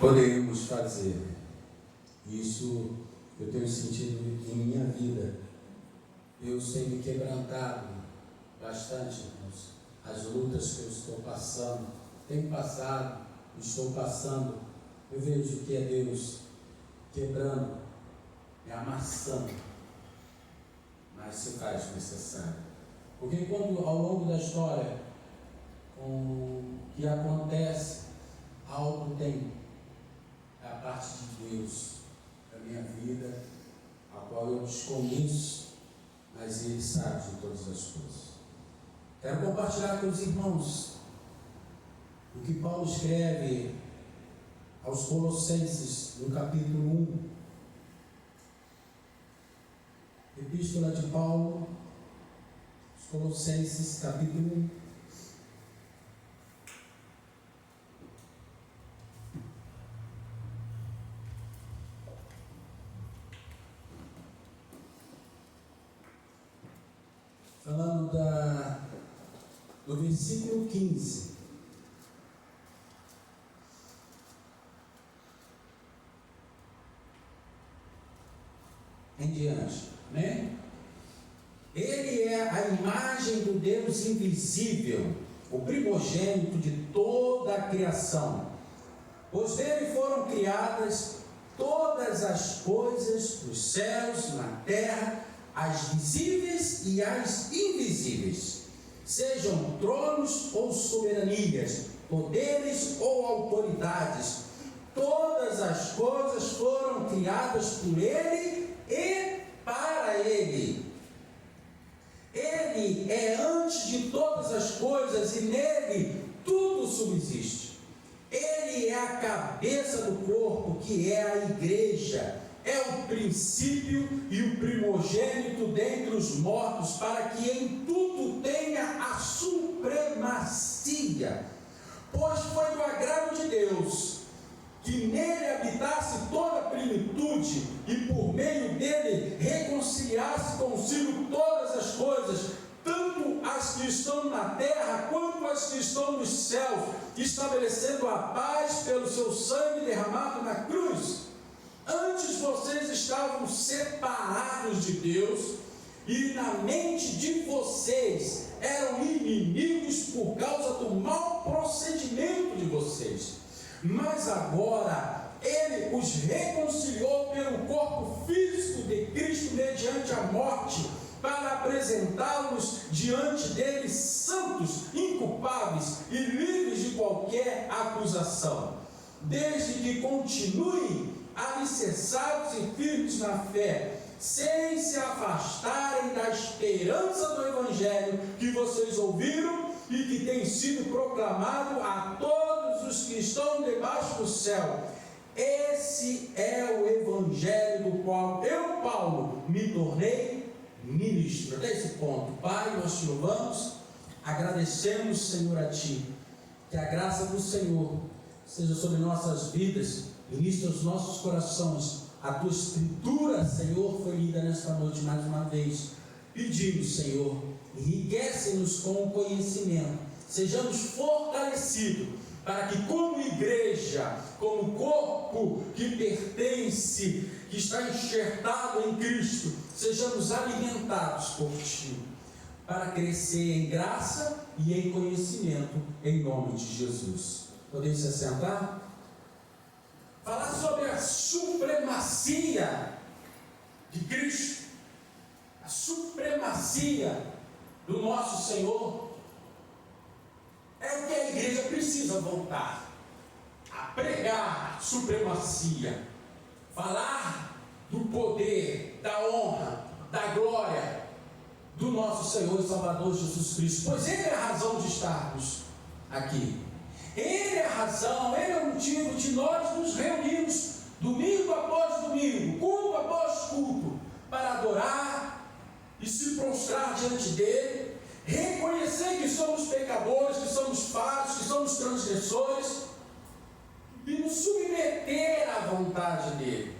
poderíamos fazer. Isso eu tenho sentido em minha vida. Deus tem me quebrantado bastante, irmãos. As lutas que eu estou passando, tenho passado, estou passando, eu vejo que é Deus quebrando, me amassando, mas se faz necessário. Porque quando ao longo da história, com o que acontece, algo tem da parte de Deus da minha vida, a qual eu desconheço, mas Ele sabe de todas as coisas. Quero compartilhar com os irmãos o que Paulo escreve aos Colossenses, no capítulo 1. Epístola de Paulo, os Colossenses, capítulo 1. Falando do versículo 15. Em diante, né? Ele é a imagem do Deus invisível, o primogênito de toda a criação, pois dele foram criadas todas as coisas nos céus, na terra, as visíveis e as invisíveis, sejam tronos ou soberanias, poderes ou autoridades, todas as coisas foram criadas por Ele e para Ele. Ele é antes de todas as coisas e nele tudo subsiste. Ele é a cabeça do corpo, que é a igreja. É o princípio e o primogênito dentre os mortos, para que em tudo tenha a supremacia. Pois foi do agrado de Deus que nele habitasse toda a plenitude, e por meio dele reconciliasse consigo todas as coisas, tanto as que estão na terra quanto as que estão nos céus, estabelecendo a paz pelo seu sangue derramado na cruz. Antes vocês estavam separados de Deus, e na mente de vocês eram inimigos por causa do mau procedimento de vocês. Mas agora Ele os reconciliou pelo corpo físico de Cristo mediante a morte, para apresentá-los diante dele santos, inculpáveis e livres de qualquer acusação, desde que continuem alicerçados e firmes na fé, sem se afastarem da esperança do Evangelho que vocês ouviram e que tem sido proclamado a todos os que estão debaixo do céu. Esse é o Evangelho do qual eu, Paulo, me tornei ministro. Até esse ponto, Pai, nós te louvamos, agradecemos, Senhor, a Ti, que a graça do Senhor seja sobre nossas vidas, ministre aos nossos corações. A Tua Escritura, Senhor, foi lida nesta noite mais uma vez. Pedimos, Senhor, enriquece-nos com o conhecimento, sejamos fortalecidos, para que como igreja, como corpo que pertence, que está enxertado em Cristo, sejamos alimentados por Ti, para crescer em graça e em conhecimento, em nome de Jesus. Podemos se assentar? Falar sobre a supremacia de Cristo, a supremacia do nosso Senhor, é o que a igreja precisa voltar a pregar. A supremacia, falar do poder, da honra, da glória do nosso Senhor e Salvador Jesus Cristo, pois Ele é a razão de estarmos aqui. Ele é a razão, Ele é o motivo de nós nos reunirmos domingo após domingo, culto após culto, para adorar e se prostrar diante dEle, reconhecer que somos pecadores, que somos falhos, que somos transgressores, e nos submeter à vontade dEle.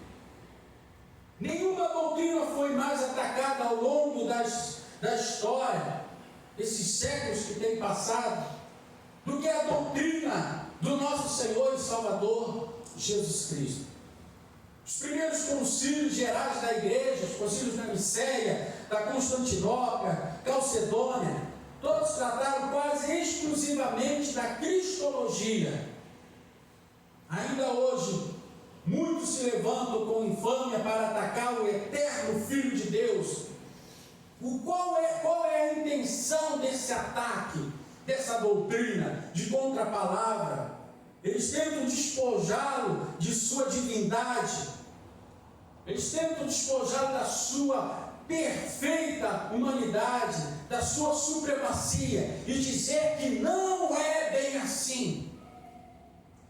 Nenhuma doutrina foi mais atacada ao longo da história, desses séculos que têm passado, do que a doutrina do nosso Senhor e Salvador, Jesus Cristo. Os primeiros concílios gerais da igreja, os concílios da Nicéia, da Constantinopla, Calcedônia, todos trataram quase exclusivamente da cristologia. Ainda hoje, muitos se levantam com infâmia para atacar o eterno Filho de Deus. Qual é a intenção desse ataque, dessa doutrina de contra-palavra? Eles tentam despojá-lo de sua divindade, eles tentam despojá-lo da sua perfeita humanidade, da sua supremacia, e dizer que não é bem assim.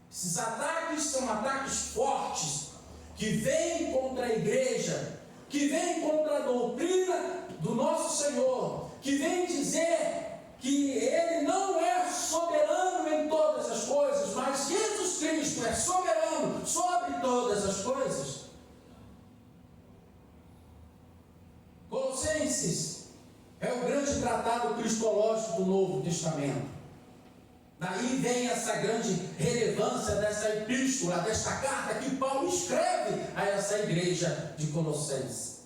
Esses ataques são ataques fortes, que vêm contra a igreja, que vêm contra a doutrina do nosso Senhor, que vêm dizer que Ele não é soberano em todas as coisas, mas Jesus Cristo é soberano sobre todas as coisas. Colossenses é o grande tratado cristológico do Novo Testamento. Daí vem essa grande relevância dessa epístola, desta carta que Paulo escreve a essa igreja de Colossenses.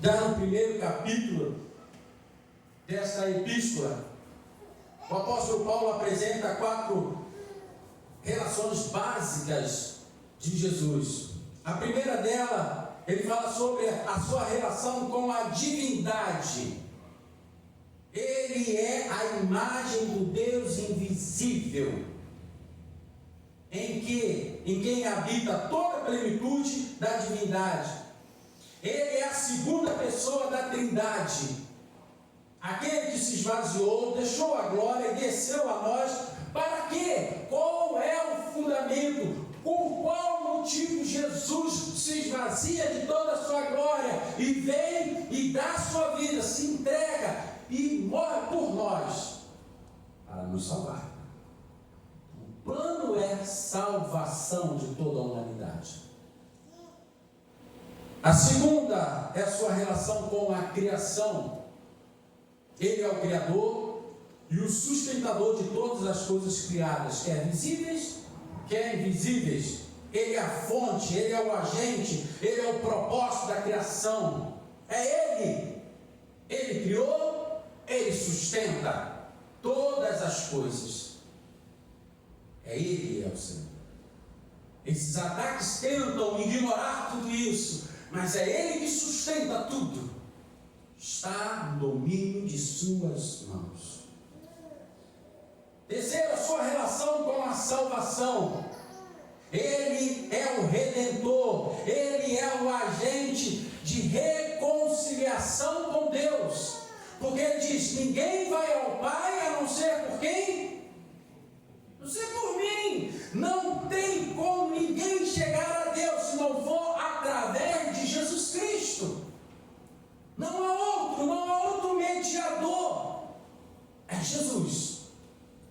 Já no primeiro capítulo dessa epístola, o apóstolo Paulo apresenta 4 relações básicas de Jesus. A primeira dela, ele fala sobre a sua relação com a divindade. Ele é a imagem do Deus invisível, em quem habita toda a plenitude da divindade. Ele é a segunda pessoa da Trindade, aquele que se esvaziou, deixou a glória e desceu a nós. Para quê? Qual é o fundamento? Com qual motivo Jesus se esvazia de toda a sua glória e vem e dá a sua vida, se entrega e morre por nós para nos salvar? O plano é a salvação de toda a humanidade. A segunda é a sua relação com a criação. Ele é o Criador e o sustentador de todas as coisas criadas, quer visíveis, quer invisíveis. Ele é a fonte, Ele é o agente, Ele é o propósito da criação. É Ele. Ele criou, Ele sustenta todas as coisas. É Ele, é o Senhor. Esses ataques tentam ignorar tudo isso, mas é Ele que sustenta tudo. Está no domínio de suas mãos. Terceiro, a sua relação com a salvação. Ele é o Redentor, Ele é o agente de reconciliação com Deus, porque Ele diz: ninguém vai ao Pai a não ser por quem? Não ser por mim. Não tem como ninguém chegar a Deus se não for através de Jesus Cristo. Não há outro mediador. É Jesus.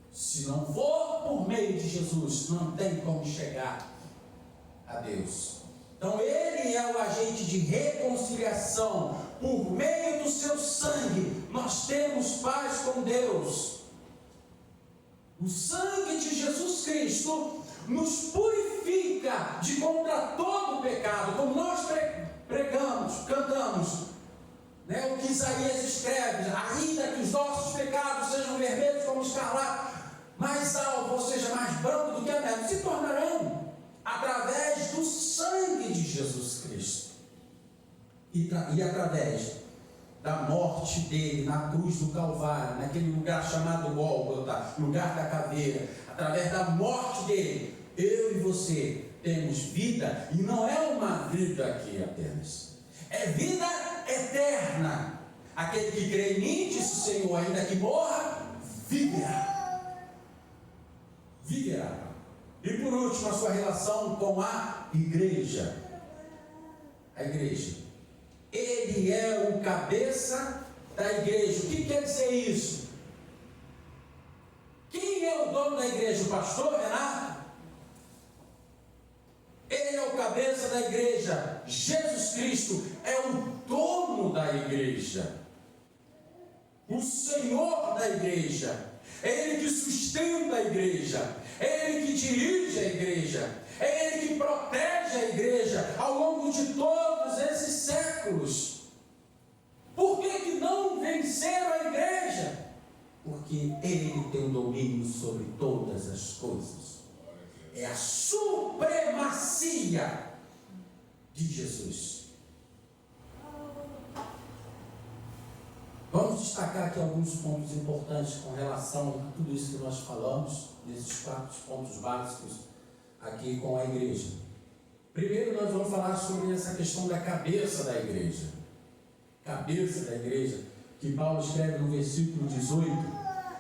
Se não for por meio de Jesus, não tem como chegar a Deus. Então Ele é o agente de reconciliação. Por meio do seu sangue, nós temos paz com Deus. O sangue de Jesus Cristo nos purifica de contra todo o pecado, como nós pregamos, cantamos. O que Isaías escreve: ainda que os nossos pecados sejam vermelhos como escarlate, mais alvo, ou seja, mais branco do que a neve, se tornarão através do sangue de Jesus Cristo e através da morte dele na cruz do Calvário, naquele lugar chamado Gólgota, lugar da caveira. Através da morte dele, eu e você temos vida, e não é uma vida aqui apenas, é vida eterna. Aquele que crê em mim, disse o Senhor, ainda que morra, viverá. Viverá. E por último, a sua relação com a igreja. A igreja. Ele é o cabeça da igreja. O que quer dizer isso? Quem é o dono da igreja? O pastor Renato? Ele é o cabeça da igreja. Jesus Cristo é o dono da igreja, o Senhor da igreja. É Ele que sustenta a igreja, é Ele que dirige a igreja, é Ele que protege a igreja ao longo de todos esses séculos. Por que não venceram a igreja? Porque Ele tem o domínio sobre todas as coisas. É a supremacia de Jesus. Vamos destacar aqui alguns pontos importantes com relação a tudo isso que nós falamos, nesses 4 pontos básicos aqui com a igreja. Primeiro, nós vamos falar sobre essa questão da cabeça da igreja. Cabeça da igreja, que Paulo escreve no versículo 18,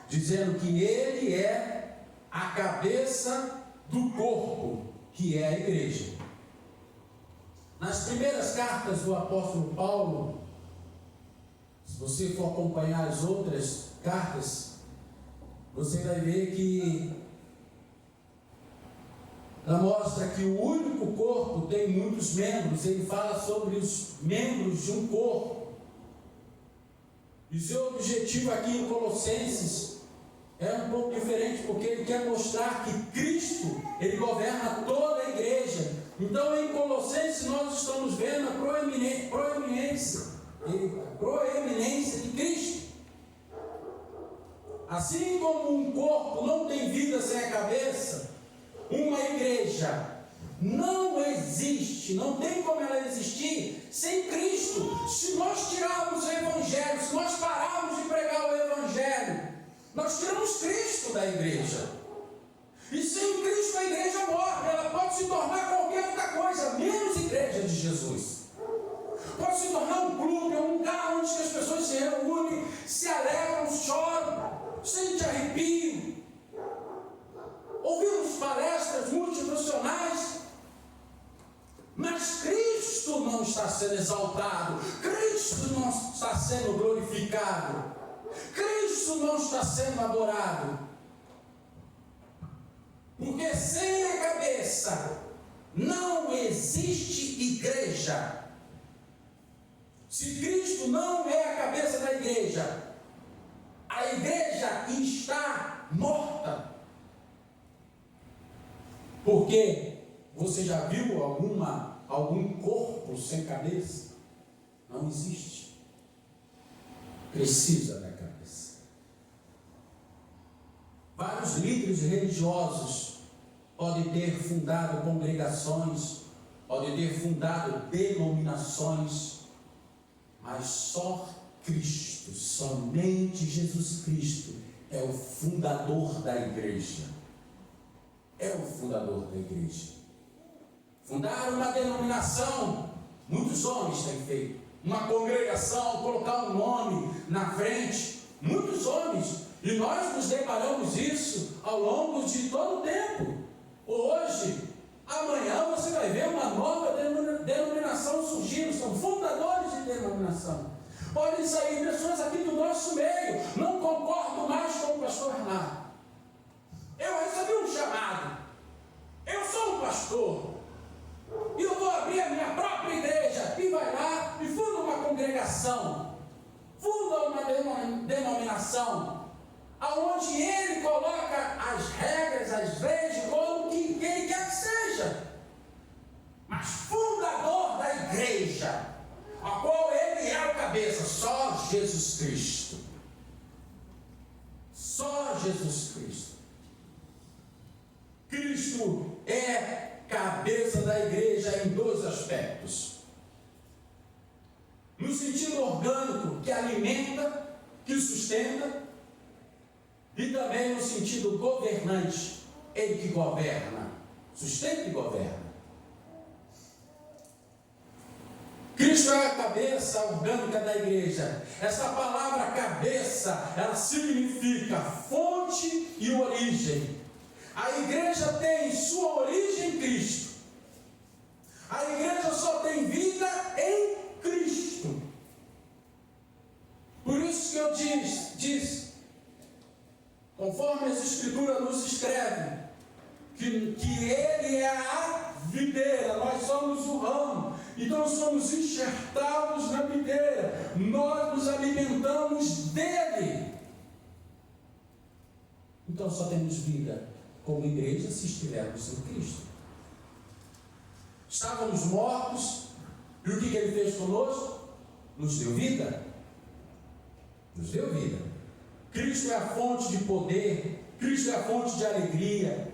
dizendo que ele é a cabeça do corpo, que é a igreja. Nas primeiras cartas do apóstolo Paulo, se você for acompanhar as outras cartas, você vai ver que ela mostra que o único corpo tem muitos membros. Ele fala sobre os membros de um corpo. E seu objetivo aqui em Colossenses é um pouco diferente, porque ele quer mostrar que Cristo, ele governa toda a igreja. Então em Colossenses nós estamos vendo a proeminência de Cristo. Assim como um corpo não tem vida sem a cabeça, uma igreja não existe, não tem como ela existir sem Cristo. Se nós tirarmos o Evangelho, se nós pararmos de pregar o Evangelho, nós tiramos Cristo da igreja. E sem Cristo a igreja morre, ela pode se tornar qualquer outra coisa, menos igreja de Jesus. Pode se tornar um clube, um lugar onde as pessoas se reúnem, se alegram, choram, sentem arrepio. Ouvimos palestras multinacionais, mas Cristo não está sendo exaltado, Cristo não está sendo glorificado, Cristo não está sendo adorado. Porque sem a cabeça não existe igreja. Se Cristo não é a cabeça da igreja, a igreja está morta. Porque você já viu algum corpo sem cabeça? Não existe. Precisa da cabeça. Vários líderes religiosos podem ter fundado congregações, podem ter fundado denominações, mas só Cristo, somente Jesus Cristo é o fundador da igreja. É o fundador da igreja. Fundar uma denominação, muitos homens têm feito. Uma congregação, colocar um nome na frente, muitos homens. E nós nos deparamos isso ao longo de todo o tempo. Hoje, amanhã você vai ver uma nova denominação surgindo. São fundadores de denominação. Podem sair pessoas aqui do nosso meio. Não concordo mais com o pastor Renato. Eu recebi um chamado. Eu sou um pastor. E eu vou abrir a minha própria igreja. E vai lá e funda uma congregação. Funda uma denominação. Aonde ele coloca as regras, as leis, como que ele quer que seja. Mas fundador da igreja, a qual ele é o cabeça, só Jesus Cristo. Só Jesus Cristo. Cristo é cabeça da igreja em 2 aspectos. No sentido orgânico, que alimenta, que sustenta, e também no sentido governante, ele que governa, sustenta e governa. Cristo é a cabeça orgânica da igreja. Essa palavra cabeça, ela significa fonte e origem. A igreja tem sua origem em Cristo. A igreja só tem vida em Cristo. Por isso que eu diz, conforme as Escrituras nos escrevem, que Ele é a videira, nós somos o ramo, então somos enxertados na videira, nós nos alimentamos dele. Então só temos vida como igreja se estivermos em Cristo. Estávamos mortos, e o que Ele fez conosco? Nos deu vida. Nos deu vida. Cristo é a fonte de poder, Cristo é a fonte de alegria,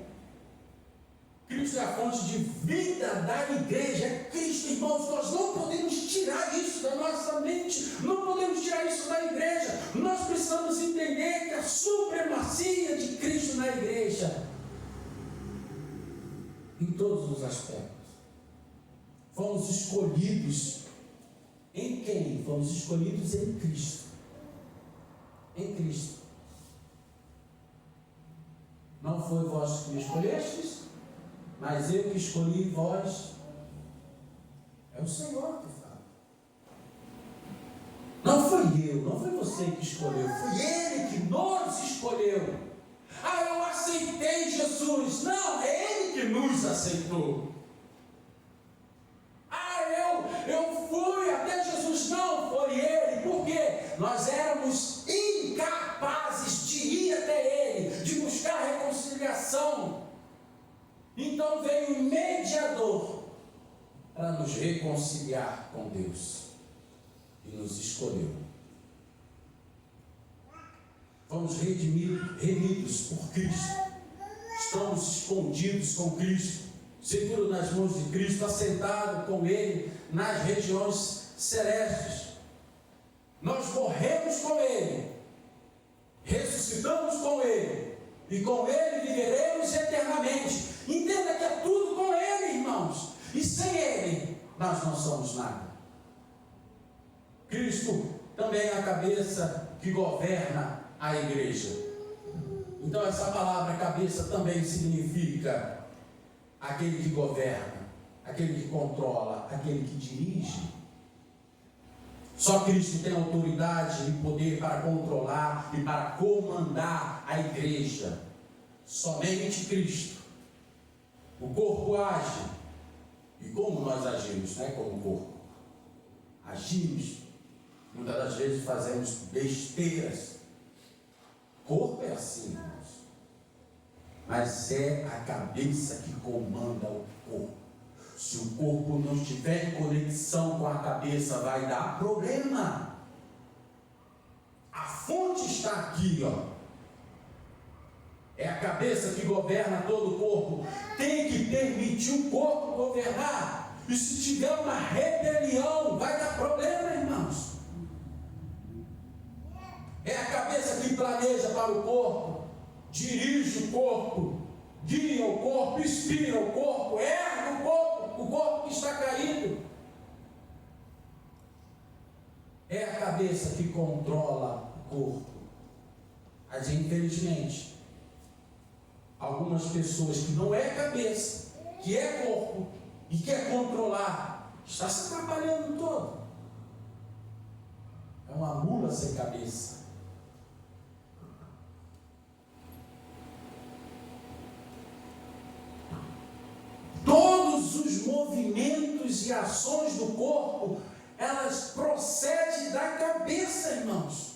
Cristo é a fonte de vida da igreja. É Cristo, irmãos. Nós não podemos tirar isso da nossa mente, não podemos tirar isso da igreja. Nós precisamos entender que a supremacia de Cristo na igreja, em todos os aspectos. Fomos escolhidos em quem? Fomos escolhidos em Cristo. Em Cristo. Não foi vós que me escolhestes, mas eu que escolhi vós. É o Senhor que fala. Não foi eu, não foi você que escolheu, foi Ele que nos escolheu. Ah, eu aceitei Jesus. Não, é Ele que nos aceitou. Ah, eu fui até Jesus. Não, foi Ele. Por quê? Nós éramos incapazes de ir até Ele, de buscar reconciliação. Então veio o mediador para nos reconciliar com Deus e nos escolheu. Fomos remidos por Cristo, estamos escondidos com Cristo, seguros nas mãos de Cristo, assentados com Ele nas regiões celestes. Nós morremos com Ele, ressuscitamos com Ele, e com Ele viveremos eternamente. Entenda que é tudo com Ele, irmãos, e sem Ele nós não somos nada. Cristo também é a cabeça que governa a igreja. Então essa palavra cabeça também significa aquele que governa, aquele que controla, aquele que dirige. Só Cristo tem autoridade e poder para controlar e para comandar a igreja. Somente Cristo. O corpo age. E como nós agimos, né? Como corpo. Agimos. Muitas das vezes fazemos besteiras. Corpo é assim, irmãos. Mas é a cabeça que comanda o corpo. Se o corpo não estiver em conexão com a cabeça, vai dar problema. A fonte está aqui, ó. É a cabeça que governa todo o corpo. Tem que permitir o corpo governar. E se tiver uma rebelião, vai dar problema, irmãos. É a cabeça que planeja para o corpo, dirige o corpo, guia o corpo, inspira o corpo, ergue o corpo que está caído. É a cabeça que controla o corpo. Mas infelizmente, algumas pessoas que não é cabeça, que é corpo e quer controlar, está se atrapalhando todo. É uma mula sem cabeça. Todos os movimentos e ações do corpo, elas procedem da cabeça, irmãos.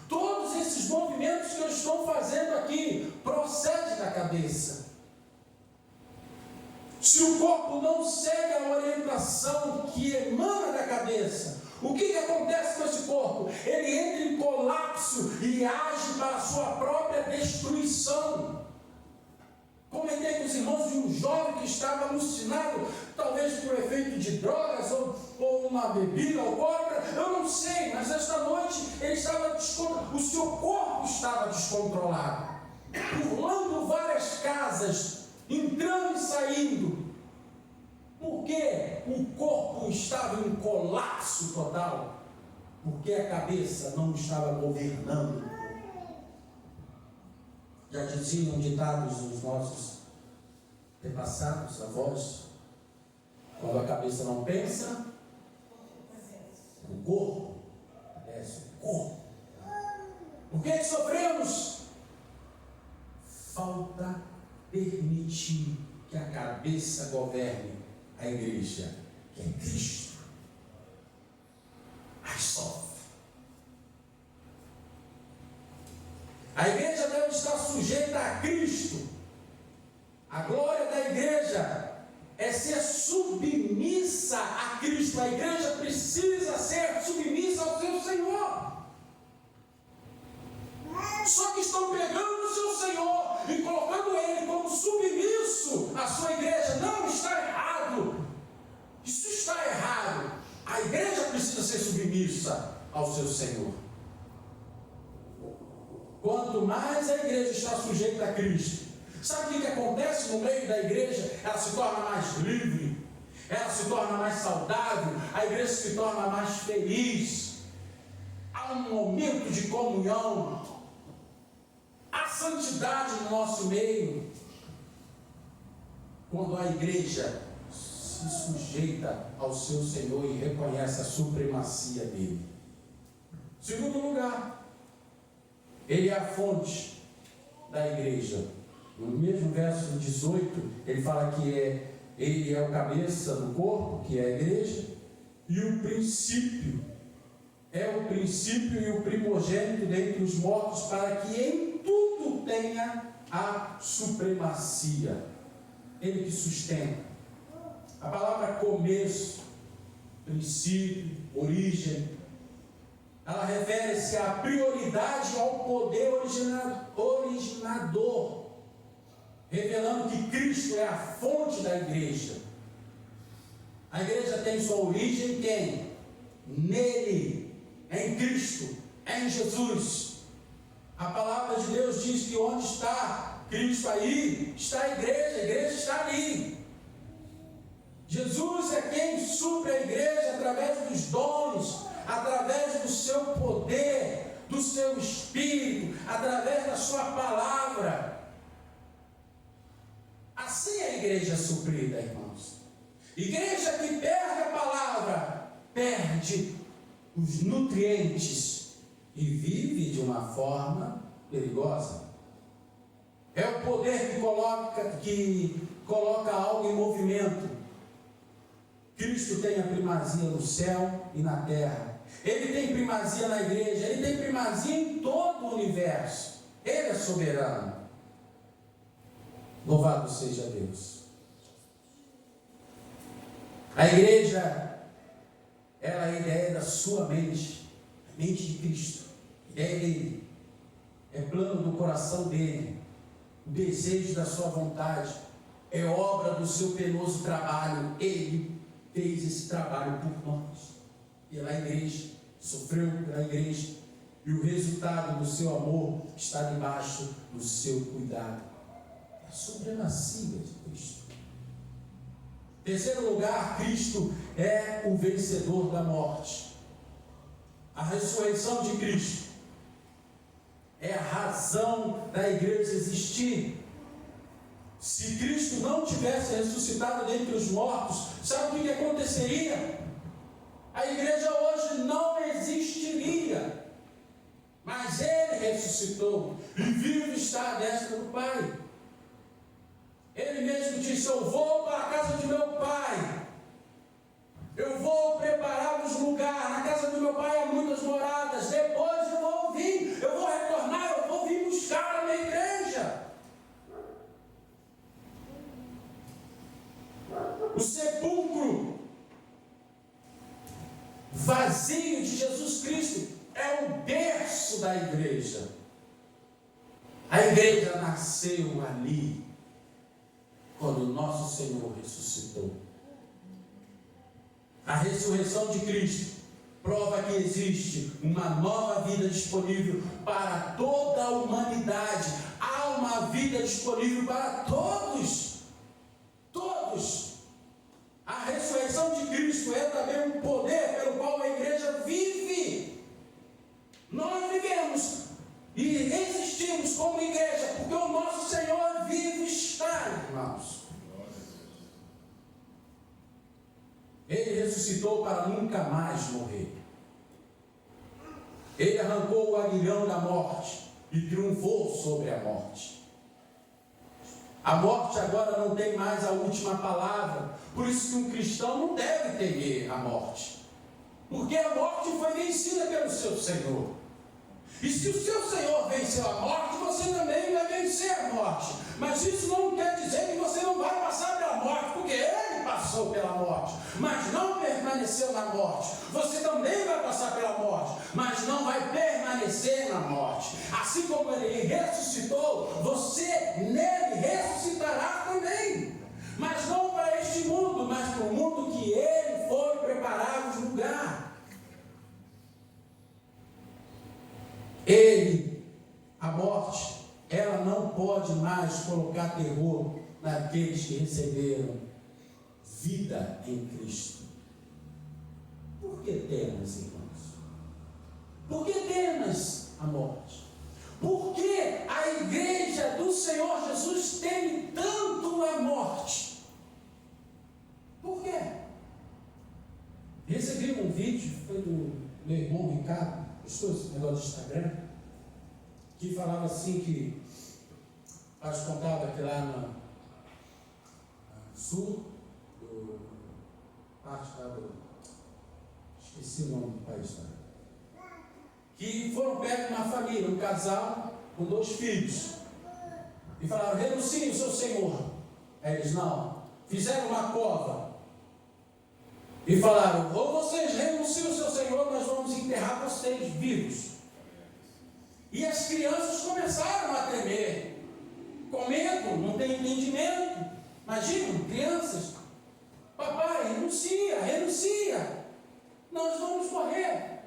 Todos esses movimentos que eu estou fazendo aqui procedem da cabeça. Se o corpo não segue a orientação que emana da cabeça, o que acontece com esse corpo? Ele entra em colapso e age para a sua própria destruição. Comentei com os irmãos de um jovem que estava alucinado, talvez por efeito de drogas ou uma bebida alcoólica, eu não sei, mas esta noite ele estava o seu corpo estava descontrolado, pulando várias casas, entrando e saindo, porque o corpo estava em colapso total, porque a cabeça não estava governando. Já diziam ditados os nossos antepassados, avós, quando a cabeça não pensa, o corpo obedece, o corpo. Por que sofremos? Falta permitir que a cabeça governe a igreja, que é Cristo. Aí sofre. A igreja deve estar sujeita a Cristo igreja é ser submissa a Cristo. A igreja precisa ser submissa ao seu Senhor. Só que estão pegando o seu Senhor e colocando Ele como submisso à sua igreja. Não, está errado. Isso está errado. A igreja precisa ser submissa ao seu Senhor. Quanto mais a igreja está sujeita a Cristo, sabe o que acontece no meio da igreja? Ela se torna mais livre, ela se torna mais saudável, a igreja se torna mais feliz. Há um momento de comunhão, há santidade no nosso meio. Quando a igreja se sujeita ao seu Senhor e reconhece a supremacia dele. Segundo lugar, ele é a fonte da igreja. No mesmo verso 18, ele fala que ele é o cabeça do corpo, que é a igreja, e o princípio, é o princípio e o primogênito dentre os mortos, para que em tudo tenha a supremacia. Ele que sustenta. A palavra começo, princípio, origem, ela refere-se à prioridade ao poder originador, revelando que Cristo é a fonte da igreja. A igreja tem sua origem em quem? Nele, em Cristo, em Jesus. A palavra de Deus diz que onde está Cristo, aí está a igreja está ali. Jesus é quem supre a igreja através dos dons, através do seu poder, do seu Espírito, através da sua palavra. Assim a igreja é suprida, irmãos. Igreja que perde a palavra, perde os nutrientes e vive de uma forma perigosa. É o poder que coloca algo em movimento. Cristo tem a primazia no céu e na terra. Ele tem primazia na igreja, ele tem primazia em todo o universo. Ele é soberano. Louvado seja Deus. A igreja, ela é a ideia da sua mente, a mente de Cristo. É Ele, é plano do coração dele, o desejo da sua vontade, é obra do seu penoso trabalho. Ele fez esse trabalho por nós, pela igreja, sofreu pela igreja, e o resultado do seu amor está debaixo do seu cuidado. É a supremacia de Cristo. Terceiro lugar, Cristo é o vencedor da morte. A ressurreição de Cristo é a razão da igreja existir. Se Cristo não tivesse ressuscitado dentre os mortos, sabe o que aconteceria? A igreja hoje não existiria. Mas Ele ressuscitou e vivo está à destra do Pai. Ele mesmo disse: eu vou para a casa de meu Pai. Eu vou preparar-vos lugar. Na casa do meu Pai há muitas moradas. Depois eu vou vir. Eu vou retornar. Eu vou vir buscar a minha igreja. O sepulcro vazio de Jesus Cristo é o berço da igreja. A igreja nasceu ali, quando o nosso Senhor ressuscitou. A ressurreição de Cristo prova que existe uma nova vida disponível para toda a humanidade. Há uma vida disponível para todos. Todos. A ressurreição de Cristo é também um poder pelo qual a igreja vive. Nós vivemos e existimos como igreja porque o nosso Senhor vive e está, irmãos. Ele ressuscitou para nunca mais morrer. Ele arrancou o aguilhão da morte e triunfou sobre a morte. A morte agora não tem mais a última palavra. Por isso que um cristão não deve temer a morte. Porque a morte foi vencida pelo seu Senhor. E se o seu Senhor venceu a morte, você também vai vencer a morte. Mas isso não quer dizer que você não vai passar pela morte. passou pela morte, mas não permaneceu na morte. Você também vai passar pela morte, mas não vai permanecer na morte. Assim como ele ressuscitou, você nele ressuscitará também. Mas não para este mundo, mas para o mundo que ele foi preparar o lugar. A morte, ela não pode mais colocar terror naqueles que receberam vida em Cristo. Por que temas, irmãos? Por que temas a morte? Por que a igreja do Senhor Jesus teme tanto a morte? Por quê? Recebi um vídeo, foi do meu irmão Ricardo, esse negócio do Instagram, que falava assim que faz contava que lá no sul do parte lá do esqueci o nome do país, que foram perto de uma família, um casal com 2 filhos, e falaram: renuncie o seu senhor. Aí eles não, fizeram uma cova e falaram: ou vocês renunciam o seu senhor, nós vamos enterrar vocês vivos. E as crianças começaram a tremer, com medo, não tem entendimento. Imagina, crianças: papai, renuncia, nós vamos morrer.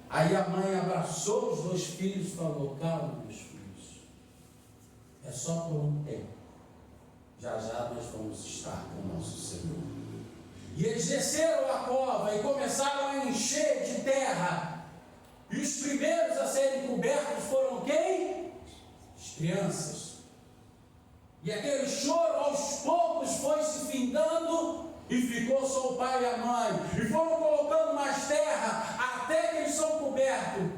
Aí a mãe abraçou os 2 filhos e falou: calma, meus filhos, é só por um tempo, já nós vamos estar com o nosso Senhor. E eles desceram a cova e começaram a encher de terra. E os primeiros a serem cobertos foram quem? As crianças. E aquele choro aos poucos foi se findando e ficou só o pai e a mãe. E foram colocando mais terra até que eles são cobertos.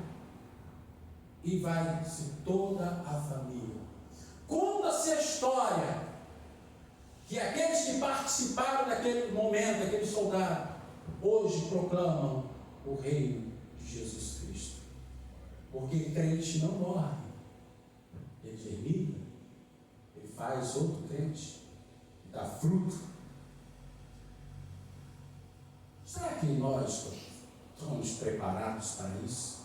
E vai-se toda a família. Conta-se a história que aqueles que participaram daquele momento, aqueles soldados, hoje proclamam o reino de Jesus Cristo. Porque crente não morre, ele germina, ele faz outro crente, dá fruto. Será que nós estamos preparados para isso?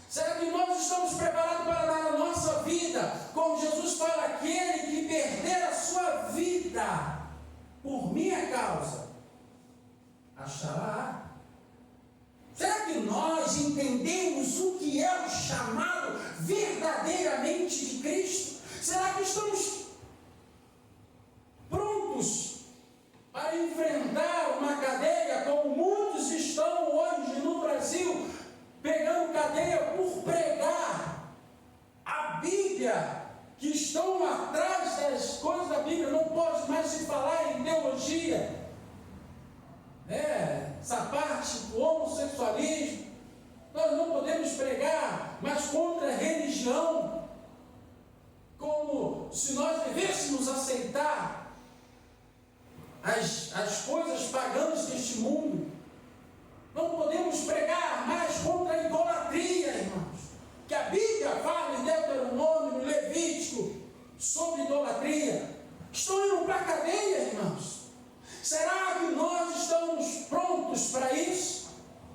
Será que nós estamos preparados para dar a nossa vida, como Jesus fala, aquele que perder a sua vida por minha causa, achará? Será que nós entendemos o que é o chamado verdadeiramente de Cristo? Será que estamos prontos para enfrentar uma cadeia, como muitos estão hoje no Brasil, pegando cadeia por pregar a Bíblia, que estão atrás das coisas da Bíblia, não pode mais se falar em teologia, essa parte do homossexualismo, nós não podemos pregar mais contra a religião, como se nós devêssemos aceitar as coisas pagãs deste mundo. Não podemos pregar mais contra a idolatria, irmãos, que a Bíblia fala em Deuteronômio, no Levítico, sobre idolatria. Estão indo para a cadeia, irmãos. Será que nós estamos prontos para isso?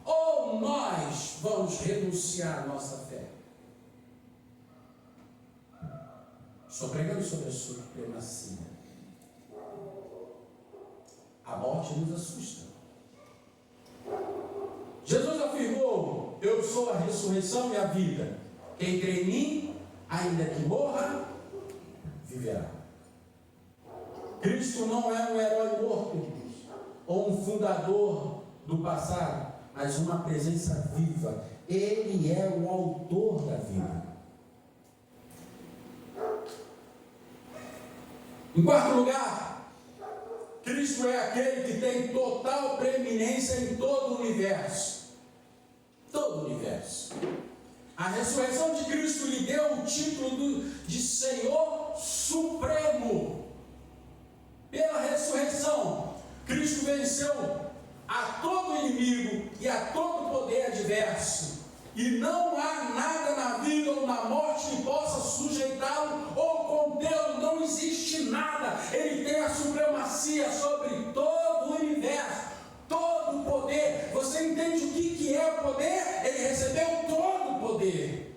Ou nós vamos renunciar à nossa fé? Estou pregando sobre a supremacia. A morte nos assusta. Jesus afirmou: eu sou a ressurreição e a vida. Quem crê em mim, ainda que morra, viverá. Cristo não é um herói morto ou um fundador do passado, mas uma presença viva. Ele é o autor da vida. Em quarto lugar, Cristo é aquele que tem total preeminência em todo o universo. Todo o universo. A ressurreição de Cristo lhe deu o título de Senhor Supremo. Pela ressurreição, Cristo venceu a todo inimigo e a todo poder adverso. E não há nada na vida ou na morte que possa sujeitá-lo ou contê-lo. Não existe subestimada. Ele tem a supremacia sobre todo o universo, todo o poder. Você entende o que é o poder? Ele recebeu todo o poder.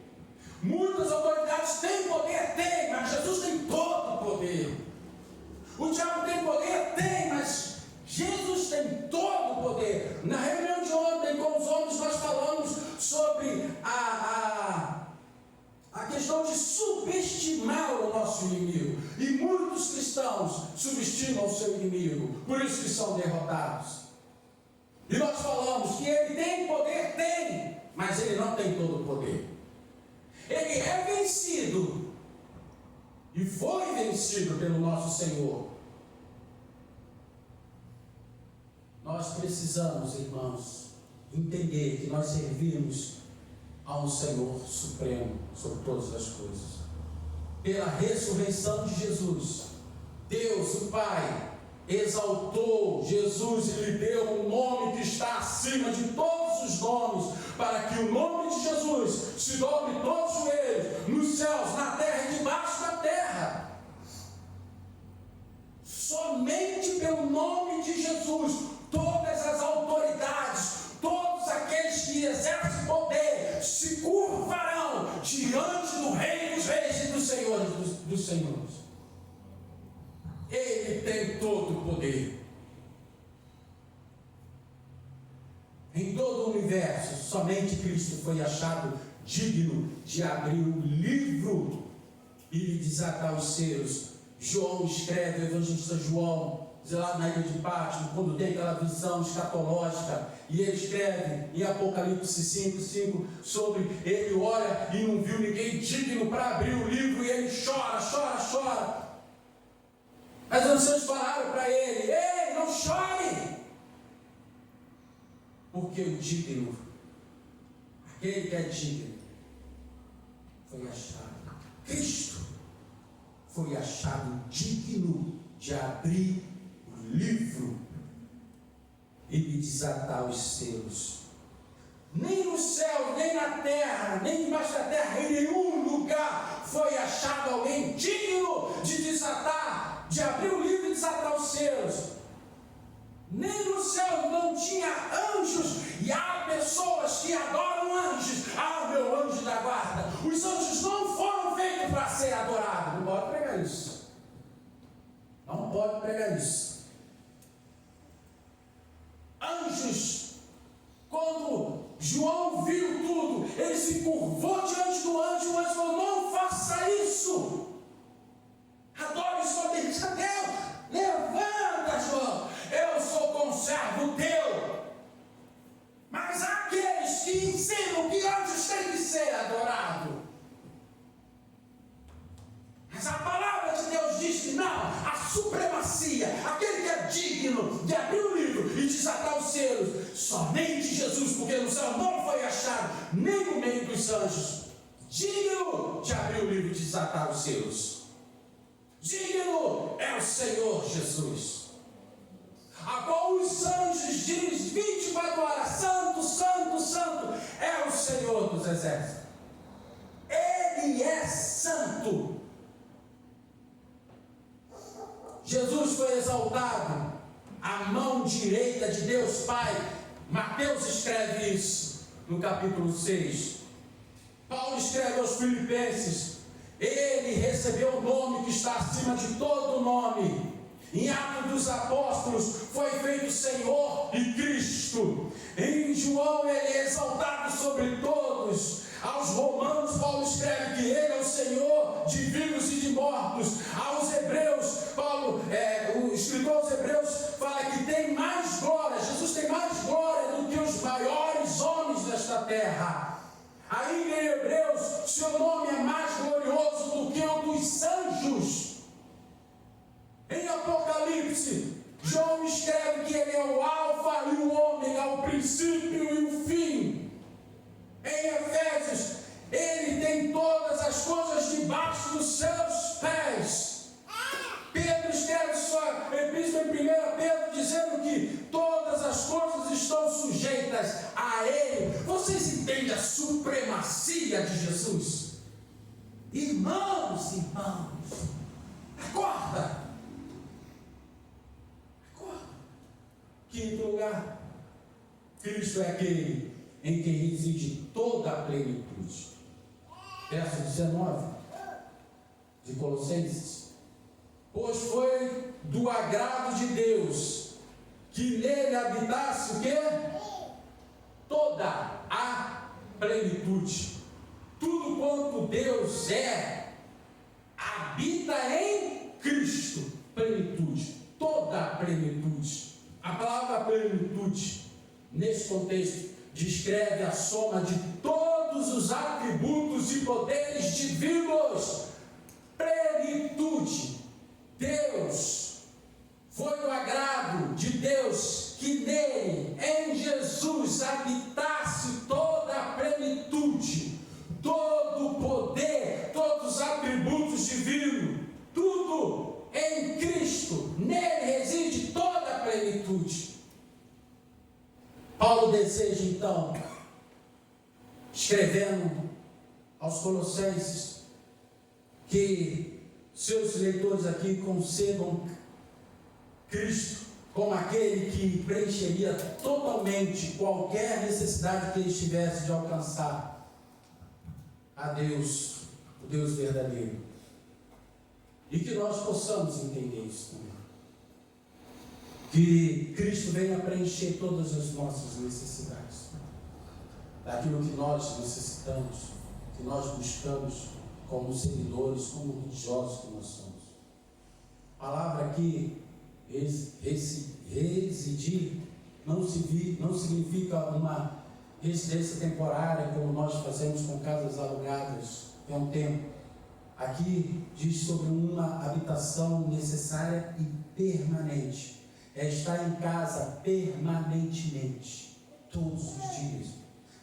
Muitas autoridades têm poder? Tem, mas Jesus tem todo o poder. O diabo tem poder? Tem, mas Jesus tem todo o poder. Na reunião de ontem com os homens nós falamos sobre a questão de subestimar o nosso inimigo. E muitos cristãos subestimam o seu inimigo, por isso que são derrotados. E nós falamos que ele tem poder? Tem, mas ele não tem todo o poder. Ele é vencido e foi vencido pelo nosso Senhor. Nós precisamos, irmãos, entender que nós servimos a um Senhor supremo sobre todas as coisas. Pela ressurreição de Jesus, Deus, o Pai, exaltou Jesus e lhe deu um nome que está acima de todos os nomes, para que o nome de Jesus se dobre todos os joelhos, nos céus, na terra e debaixo da terra. Somente pelo nome de Jesus, todas as autoridades, todos aqueles que exercem poder, se curvarão diante do Rei dos Reis e dos Senhores dos Senhores. Ele tem todo o poder. Em todo o universo, somente Cristo foi achado digno de abrir o livro e lhe desatar os selos. João escreve, o evangelista João, lá na ilha de Patmos, quando tem aquela visão escatológica, e ele escreve em Apocalipse 5:5 sobre ele olha e não viu ninguém digno para abrir o livro, e ele chora. As anciãs falaram para ele: ei, não chore, porque o digno, aquele que é digno, foi achado. Cristo foi achado digno de abrir o livro e de desatar os selos. Nem no céu, nem na terra, nem debaixo da terra, em nenhum lugar foi achado alguém digno de desatar, de abrir o livro e desatar os selos. Nem no céu não tinha anjos, e há pessoas que adoram anjos. Ah, meu anjo da guarda. Os anjos não foram feitos para ser adorados. Não pode pregar isso. Não pode pregar isso. Anjos, quando João viu tudo, ele se curvou diante do anjo, o anjo falou: não faça isso. Adore somente a Deus. Levanta, João. Eu sou conservo teu. Mas há aqueles que ensinam que anjos têm que ser adorados. Mas a palavra de Deus diz que não. A supremacia, aquele que é digno de abrir o livro e desatar os selos, somente Jesus, porque no céu não foi achado, nem no meio dos anjos, digno de abrir o livro e desatar os selos. Digno é o Senhor Jesus, a qual os anjos dizem 24 horas: santo, santo, santo é o Senhor dos exércitos. Ele é santo. Jesus foi exaltado à mão direita de Deus Pai. Mateus escreve isso no capítulo 6. Paulo escreve aos Filipenses: ele recebeu o nome que está acima de todo nome. Em Atos dos Apóstolos foi feito Senhor e Cristo. Em João ele é exaltado sobre todos. Aos Romanos Paulo escreve que ele é o Senhor de vivos e de mortos. Aos Hebreus, Paulo, o escritor aos Hebreus, fala que tem mais glória. Jesus tem mais glória do que os maiores homens desta terra. Ainda em Hebreus, seu nome é mais glorioso do que o dos anjos. Em Apocalipse, João escreve que ele é o alfa e o ômega, o princípio e o fim. Em Efésios, ele tem todas as coisas debaixo dos seus pés. Pedro escreve sua epístola em 1 Pedro dizendo que todas as coisas estão sujeitas a ele. Vocês entendem a supremacia de Jesus? Irmãos, Acorda! Acorda! Quinto lugar, Cristo é aquele em quem reside toda a plenitude. Verso 19 de Colossenses. Pois foi do agrado de Deus que nele habitasse o quê? Toda a plenitude. Tudo quanto Deus é, habita em Cristo. Plenitude. Toda a plenitude. A palavra plenitude, nesse contexto, descreve a soma de todos os atributos e poderes divinos. Plenitude. Deus, foi do agrado de Deus que nele, em Jesus, habitasse toda a plenitude, todo o poder, todos os atributos divinos, tudo em Cristo, nele reside toda a plenitude. Paulo deseja então, escrevendo aos Colossenses, que seus leitores aqui concebam Cristo como aquele que preencheria totalmente qualquer necessidade que eles tivessem de alcançar a Deus, o Deus verdadeiro. E que nós possamos entender isso também. Que Cristo venha preencher todas as nossas necessidades, daquilo que nós necessitamos, que nós buscamos como seguidores, como religiosos que nós somos. A palavra aqui, residir, não significa uma residência temporária, como nós fazemos com casas alugadas, é um tempo. Aqui diz sobre uma habitação necessária e permanente. É estar em casa permanentemente, todos os dias.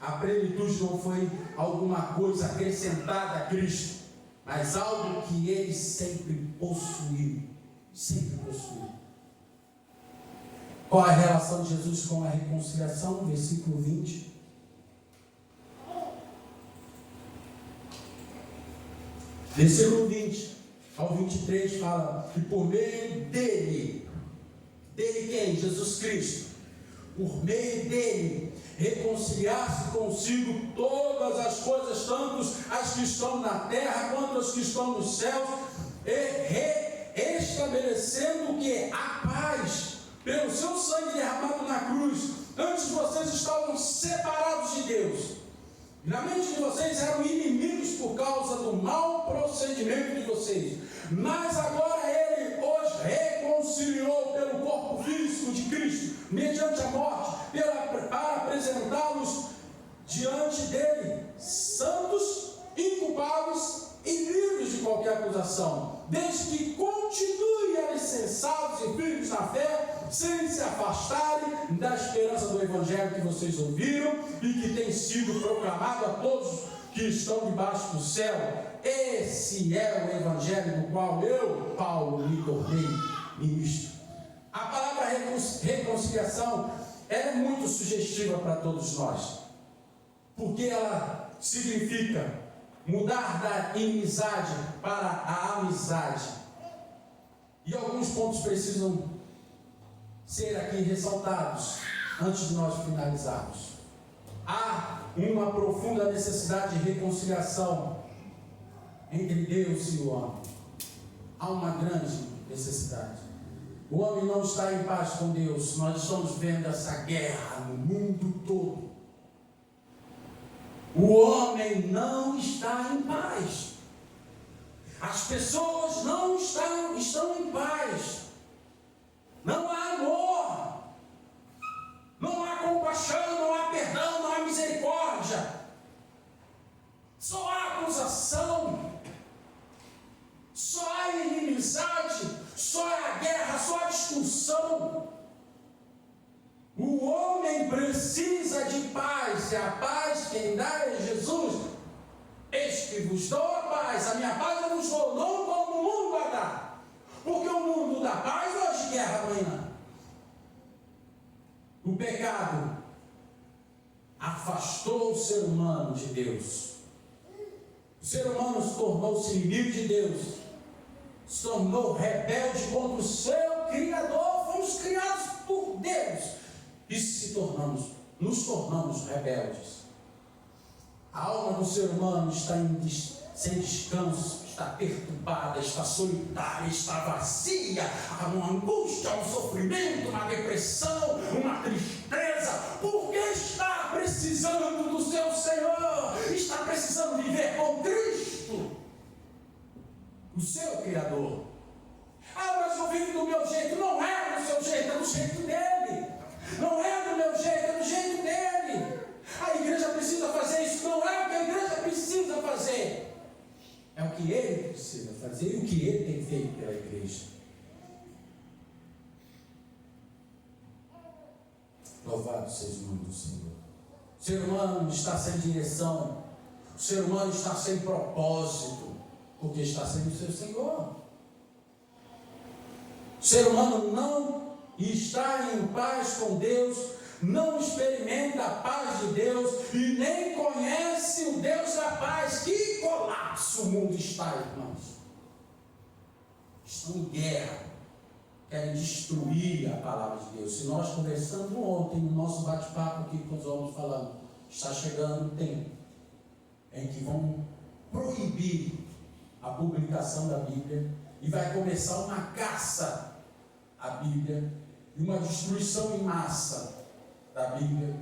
A plenitude não foi alguma coisa acrescentada a Cristo, mas algo que ele sempre possuiu. Sempre possuiu. Qual a relação de Jesus com a reconciliação? Versículo 20. Versículo 20 ao 23 fala que por meio dele quem? Jesus Cristo. Por meio dele, reconciliar-se consigo todas as coisas, tanto as que estão na terra quanto as que estão nos céus, e estabelecendo o que? A paz, pelo seu sangue derramado na cruz. Antes vocês estavam separados de Deus. Na mente de vocês eram inimigos por causa do mau procedimento de vocês. Mas agora ele os reconciliou pelo corpo físico de Cristo, mediante a morte, para apresentá-los diante dele, santos, inculpáveis e livres de qualquer acusação, desde que continuem alicerçados e firmes na fé, sem se afastarem da esperança do Evangelho que vocês ouviram e que tem sido proclamado a todos que estão debaixo do céu. Esse é o Evangelho do qual eu, Paulo, me tornei ministro. A palavra reconciliação é muito sugestiva para todos nós, porque ela significa mudar da inimizade para a amizade. E alguns pontos precisam ser aqui ressaltados antes de nós finalizarmos. Há uma profunda necessidade de reconciliação entre Deus e o homem. Há uma grande necessidade. O homem não está em paz com Deus. Nós estamos vendo essa guerra no mundo todo. O homem não está em paz. As pessoas não estão em paz. Não há amor. Não há compaixão, não há perdão, não há misericórdia. Só há acusação. Só há inimizade. Só há guerra, só há discussão. O homem precisa de paz, e a paz quem dá é Jesus. Eis que vos dou a paz, a minha paz eu vos dou, não como o mundo a dá. Porque o mundo dá paz hoje e guerra amanhã. O pecado afastou o ser humano de Deus. O ser humano tornou-se inimigo de Deus. se tornou rebelde contra o seu Criador. Fomos criados por Deus e nos tornamos rebeldes. A alma do ser humano está sem descanso, está perturbada, está solitária, está vazia. Há uma angústia, um sofrimento, uma depressão, uma tristeza, porque está precisando do seu Senhor, está precisando viver com Cristo, o seu Criador. Mas eu vivo do meu jeito. Não é do seu jeito, é do jeito dele. Não é do meu jeito, é do jeito dele. A igreja precisa fazer isso. Não é o que a igreja precisa fazer, é o que ele precisa fazer e o que ele tem feito pela igreja. Louvado seja o nome do Senhor. O ser humano está sem direção, o ser humano está sem propósito, porque está sem o seu Senhor. O ser humano não está em paz com Deus, não experimenta a paz de Deus e nem conhece o Deus da paz. Que colapso o mundo está, irmãos. Estão em guerra, querem destruir a palavra de Deus. Se nós conversando ontem no nosso bate-papo aqui com os homens falando, está chegando o tempo em que vão proibir a publicação da Bíblia e vai começar uma caça à Bíblia e uma destruição em massa da Bíblia.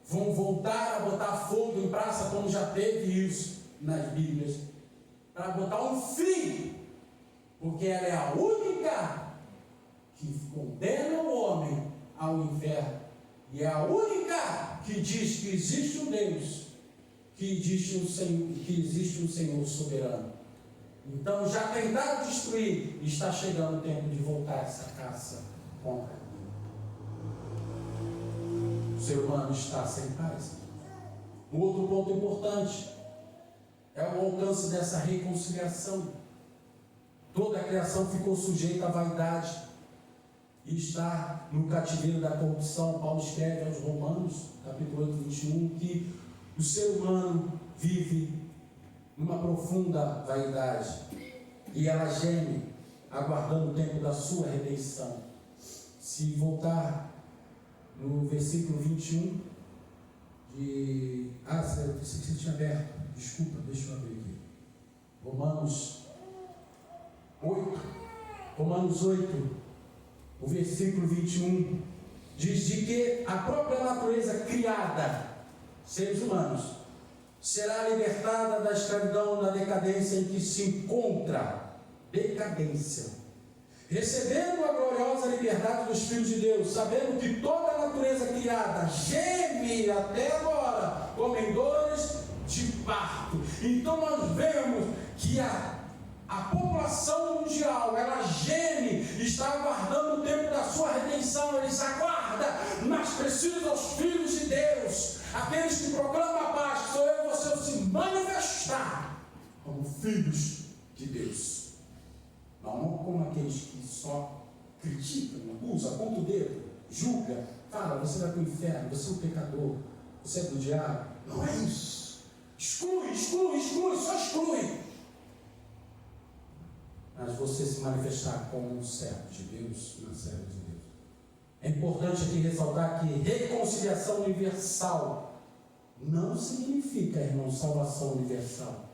Vão voltar a botar fogo em praça, como já teve isso nas Bíblias, para botar um fim, porque ela é a única que condena o homem ao inferno, e é a única que diz que existe um Deus, que existe um Senhor soberano. Então já tentaram destruir, e está chegando o tempo de voltar essa caça contra a Bíblia. O ser humano está sem paz. Um outro ponto importante é o alcance dessa reconciliação. Toda a criação ficou sujeita à vaidade e está no cativeiro da corrupção. Paulo escreve aos Romanos, capítulo 8, 21, que o ser humano vive numa profunda vaidade e ela geme aguardando o tempo da sua redenção. Se voltar no versículo 21 de... eu pensei que você tinha aberto. Desculpa, deixa eu abrir aqui. Romanos 8, o versículo 21, diz de que a própria natureza criada, seres humanos, será libertada da escravidão, da decadência em que se encontra, decadência, recebendo a gloriosa liberdade dos filhos de Deus, sabendo que toda a natureza criada geme até agora, como em dores de parto. Então nós vemos que a população mundial, ela geme, está aguardando o tempo da sua redenção. Eles aguardam, mas precisam os filhos de Deus, aqueles que proclamam a paz, que sou eu e você, se manifestar como filhos de Deus. Não como aqueles que só criticam, acusam, apontam o dedo, julga, fala, você vai para o inferno, você é um pecador, você é do diabo. Não é isso. Exclui, só exclui. Mas você se manifestar como um servo de Deus, uma serva de Deus. É importante aqui ressaltar que reconciliação universal não significa, irmão, salvação universal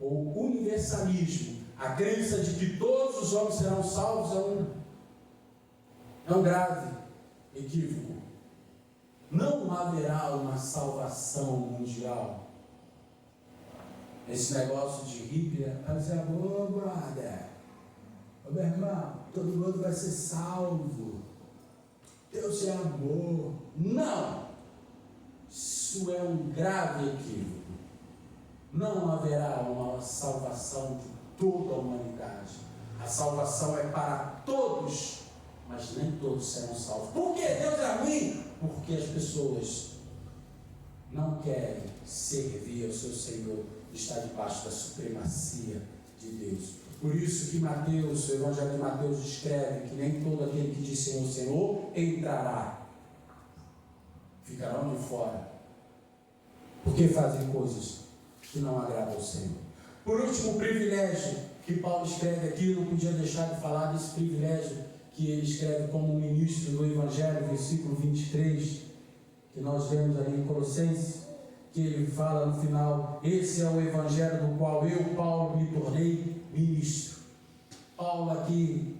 ou universalismo. A crença de que todos os homens serão salvos é um grave equívoco. Não haverá uma salvação mundial. Esse negócio de hippie vai dizer, ô brother, ô meu irmão, todo mundo vai ser salvo, Deus é amor. Não! Isso é um grave equívoco. Não haverá uma salvação de toda a humanidade. A salvação é para todos, mas nem todos serão salvos. Por que Deus é ruim? Porque as pessoas não querem servir ao seu Senhor, está debaixo da supremacia de Deus. Por isso que Mateus, o Evangelho de Mateus escreve que nem todo aquele que diz Senhor, Senhor, entrará. Ficarão de fora, porque fazem coisas que não agradam ao Senhor. Por último, o privilégio que Paulo escreve aqui, não podia deixar de falar desse privilégio que ele escreve como ministro do Evangelho, versículo 23, que nós vemos ali em Colossenses, que ele fala no final: esse é o Evangelho do qual eu, Paulo, me tornei ministro. Paulo aqui,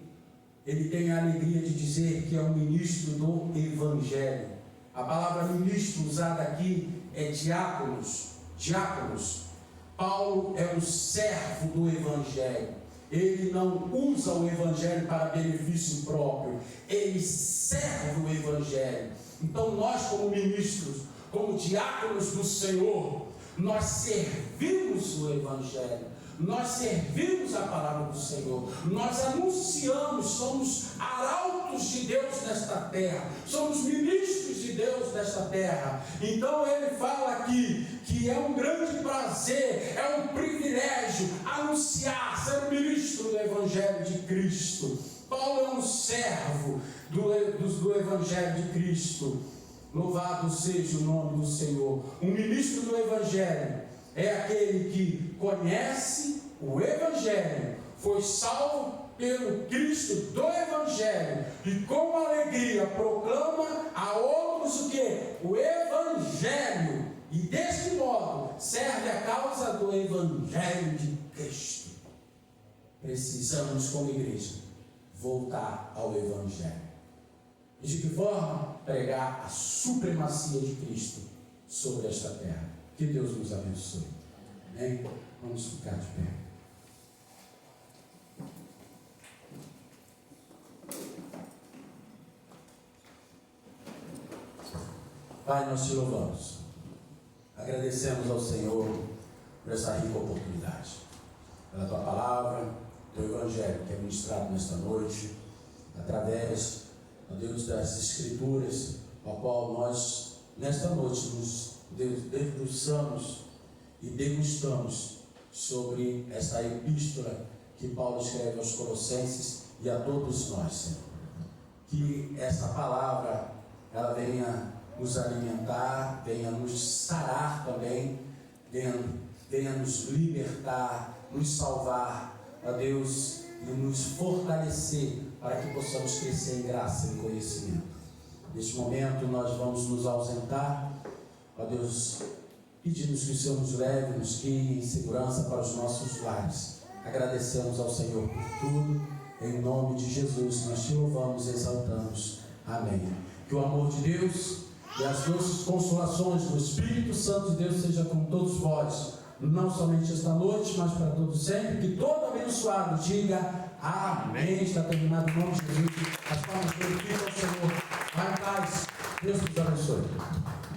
ele tem a alegria de dizer que é um ministro do Evangelho. A palavra ministro usada aqui é diáconos. Paulo é um servo do Evangelho. Ele não usa o Evangelho para benefício próprio, ele serve o Evangelho. Então nós, como ministros, como diáconos do Senhor, nós servimos o Evangelho, nós servimos a palavra do Senhor, nós anunciamos, somos arautos de Deus nesta terra, somos ministros de Deus nesta terra. Então ele fala aqui que é um grande prazer, é um privilégio anunciar, ser um ministro do Evangelho de Cristo. Paulo é um servo do Evangelho de Cristo. Louvado seja o nome do Senhor. Um ministro do Evangelho é aquele que conhece o Evangelho, foi salvo pelo Cristo do Evangelho e com alegria proclama a outros o que? O Evangelho, e deste modo serve a causa do Evangelho de Cristo. Precisamos, como igreja, voltar ao Evangelho. E de que forma? Pregar a supremacia de Cristo sobre esta terra. Que Deus nos abençoe. Amém? Vamos ficar de pé. Pai, nós te louvamos. Agradecemos ao Senhor por essa rica oportunidade, pela tua palavra, teu Evangelho que é ministrado nesta noite, através, ó Deus, das Escrituras, ao qual nós, nesta noite, nos debruçamos e degustamos sobre esta epístola que Paulo escreve aos Colossenses e a todos nós, Senhor. Que essa palavra, ela venha nos alimentar, venha nos sarar também, venha nos libertar, nos salvar, ó Deus, e nos fortalecer para que possamos crescer em graça e conhecimento. Neste momento nós vamos nos ausentar, ó Deus, pedimos que o Senhor nos leve, nos guie em segurança para os nossos lares. Agradecemos ao Senhor por tudo, em nome de Jesus nós te louvamos e exaltamos. Amém. Que o amor de Deus e as doces consolações do Espírito Santo de Deus seja com todos vós, não somente esta noite, mas para todos sempre. Que todo abençoado diga amém. Está terminado em nome de Jesus. As palmas glorificam ao Senhor. Vai em paz. Deus nos abençoe.